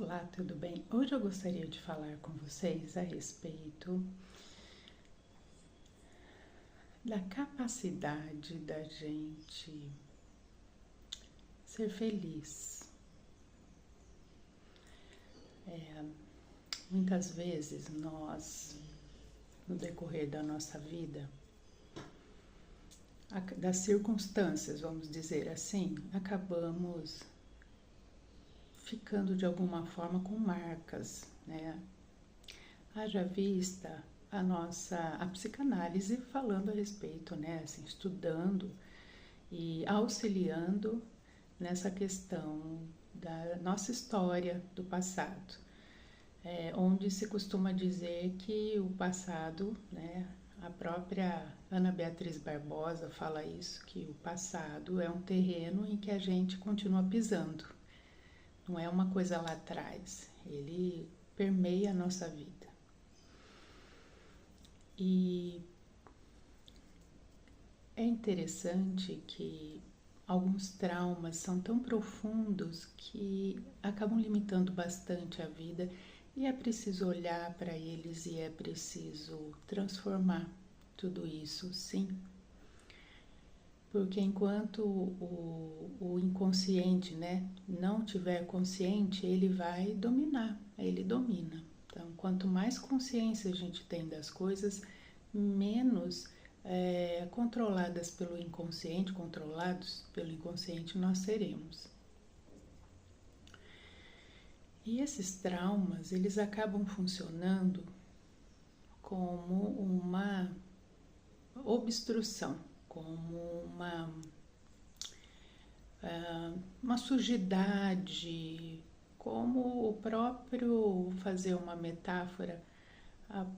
Olá, tudo bem? Hoje eu gostaria de falar com vocês a respeito da capacidade da gente ser feliz. Muitas vezes nós, no decorrer da nossa vida, das circunstâncias, vamos dizer assim, acabamos ficando de alguma forma com marcas, né? Haja vista a psicanálise falando a respeito, né? Assim, estudando e auxiliando nessa questão da nossa história do passado, onde se costuma dizer que o passado, né? A própria Ana Beatriz Barbosa fala isso, que o passado é um terreno em que a gente continua pisando. Não é uma coisa lá atrás, ele permeia a nossa vida. E é interessante que alguns traumas são tão profundos que acabam limitando bastante a vida e é preciso olhar para eles e é preciso transformar tudo isso, sim. Porque enquanto o inconsciente, né, não tiver consciente, ele vai dominar, ele domina. Então, quanto mais consciência a gente tem das coisas, menos controlados pelo inconsciente nós seremos. E esses traumas, eles acabam funcionando como uma obstrução, como uma sujidade, como o próprio, vou fazer uma metáfora,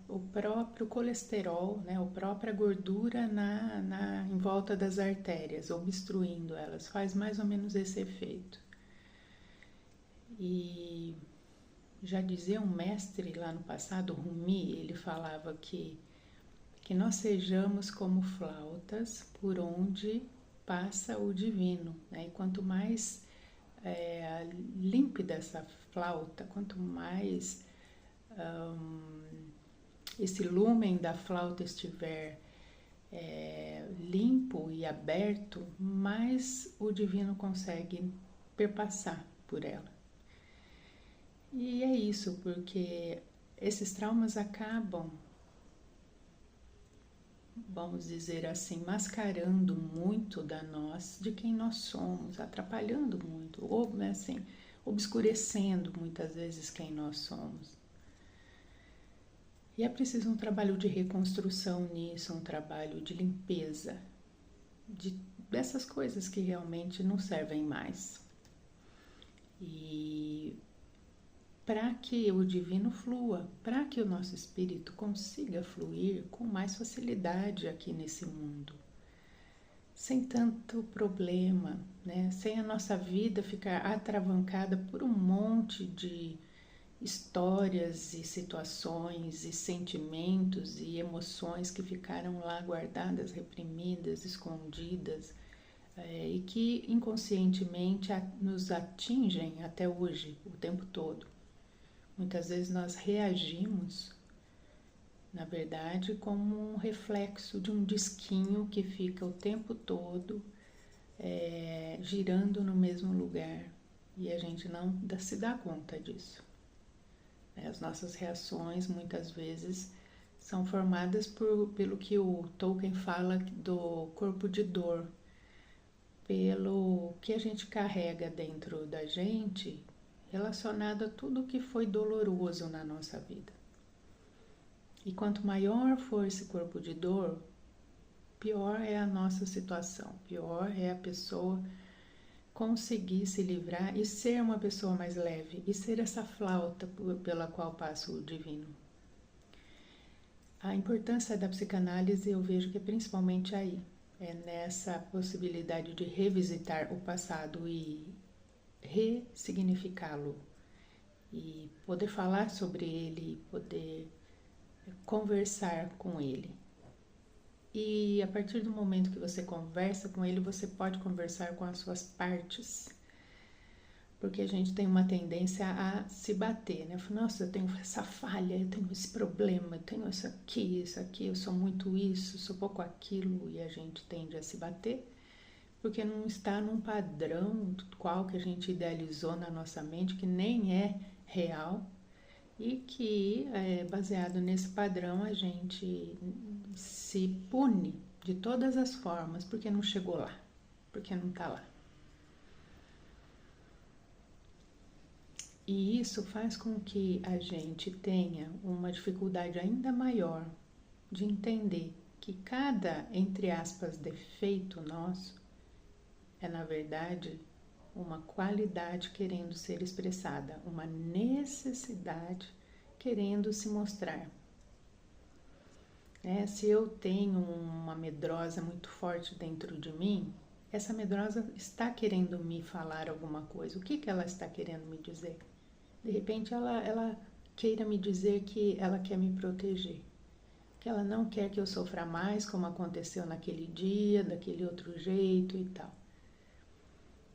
o próprio colesterol, né, a própria gordura em volta das artérias, obstruindo elas, faz mais ou menos esse efeito. E já dizia um mestre lá no passado, Rumi, ele falava que nós sejamos como flautas por onde passa o divino, né? E quanto mais límpida essa flauta, quanto mais esse lumen da flauta estiver limpo e aberto, mais o divino consegue perpassar por ela. E é isso, porque esses traumas acabam, vamos dizer assim, mascarando muito de quem nós somos, atrapalhando muito, ou assim, obscurecendo muitas vezes quem nós somos. E é preciso um trabalho de reconstrução nisso, um trabalho de limpeza, dessas coisas que realmente não servem mais. E para que o divino flua, para que o nosso espírito consiga fluir com mais facilidade aqui nesse mundo, sem tanto problema, né? Sem a nossa vida ficar atravancada por um monte de histórias e situações e sentimentos e emoções que ficaram lá guardadas, reprimidas, escondidas, e que inconscientemente nos atingem até hoje, o tempo todo. Muitas vezes nós reagimos, na verdade, como um reflexo de um disquinho que fica o tempo todo girando no mesmo lugar e a gente não se dá conta disso. As nossas reações muitas vezes são formadas pelo que o Tolkien fala do corpo de dor, pelo que a gente carrega dentro da gente relacionado a tudo que foi doloroso na nossa vida. E quanto maior for esse corpo de dor, pior é a nossa situação, pior é a pessoa conseguir se livrar e ser uma pessoa mais leve, e ser essa flauta pela qual passa o divino. A importância da psicanálise eu vejo que é principalmente aí, é nessa possibilidade de revisitar o passado e ressignificá-lo, e poder falar sobre ele, poder conversar com ele. E a partir do momento que você conversa com ele, você pode conversar com as suas partes. Porque a gente tem uma tendência a se bater, né? Nossa, eu tenho essa falha, eu tenho esse problema, eu tenho isso aqui, eu sou muito isso, sou pouco aquilo, e a gente tende a se bater, porque não está num padrão qual que a gente idealizou na nossa mente, que nem é real, e que, baseado nesse padrão, a gente se pune de todas as formas, porque não chegou lá, porque não está lá. E isso faz com que a gente tenha uma dificuldade ainda maior de entender que cada, entre aspas, defeito nosso é, na verdade, uma qualidade querendo ser expressada, uma necessidade querendo se mostrar. Se eu tenho uma medrosa muito forte dentro de mim, essa medrosa está querendo me falar alguma coisa. O que ela está querendo me dizer? De repente ela queira me dizer que ela quer me proteger, que ela não quer que eu sofra mais, como aconteceu naquele dia, daquele outro jeito e tal.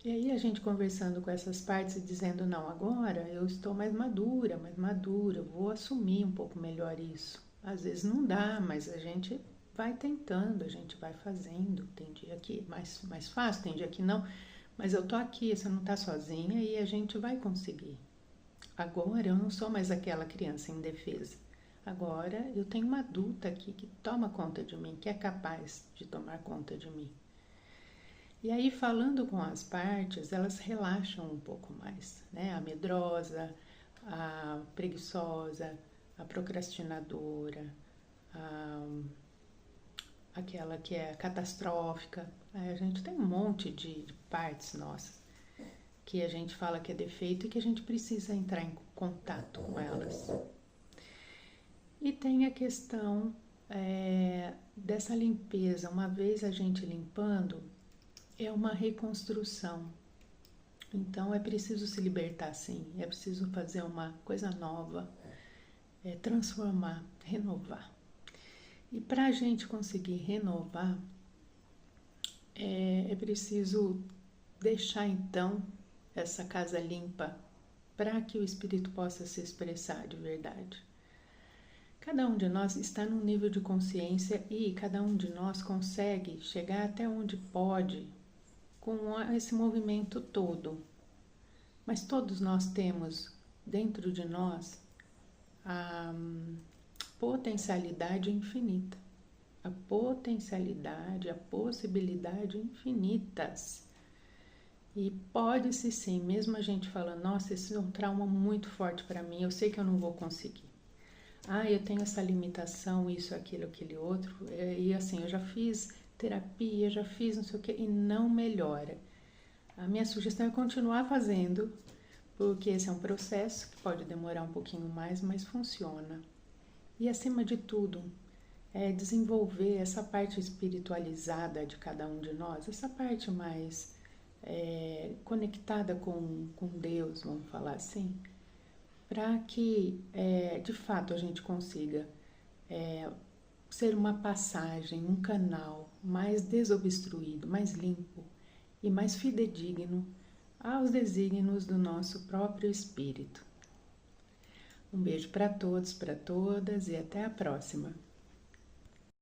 E aí a gente conversando com essas partes e dizendo, não, agora eu estou mais madura, eu vou assumir um pouco melhor isso. Às vezes não dá, mas a gente vai tentando, a gente vai fazendo. Tem dia que é mais fácil, tem dia que não, mas eu tô aqui, você não tá sozinha e a gente vai conseguir. Agora eu não sou mais aquela criança indefesa. Agora eu tenho uma adulta aqui que toma conta de mim, que é capaz de tomar conta de mim. E aí, falando com as partes, elas relaxam um pouco mais, né? A medrosa, a preguiçosa, a procrastinadora, aquela que é catastrófica. A gente tem um monte de partes nossas que a gente fala que é defeito e que a gente precisa entrar em contato com elas. E tem a questão dessa limpeza. Uma vez a gente limpando, é uma reconstrução. Então é preciso se libertar, sim. É preciso fazer uma coisa nova, transformar, renovar. E para a gente conseguir renovar, é preciso deixar então essa casa limpa para que o espírito possa se expressar de verdade. Cada um de nós está num nível de consciência e cada um de nós consegue chegar até onde pode com esse movimento todo. Mas todos nós temos dentro de nós a potencialidade infinita. A potencialidade, a possibilidade infinitas. E pode-se sim, mesmo a gente falando, nossa, esse é um trauma muito forte para mim, eu sei que eu não vou conseguir. Eu tenho essa limitação, isso, aquilo, aquele outro. E assim, eu já fiz terapia, já fiz não sei o que, e não melhora. A minha sugestão é continuar fazendo, porque esse é um processo que pode demorar um pouquinho mais, mas funciona. E acima de tudo, desenvolver essa parte espiritualizada de cada um de nós, essa parte mais conectada com Deus, vamos falar assim, para que de fato a gente consiga ser uma passagem, um canal mais desobstruído, mais limpo e mais fidedigno aos desígnios do nosso próprio espírito. Um beijo para todos, para todas e até a próxima.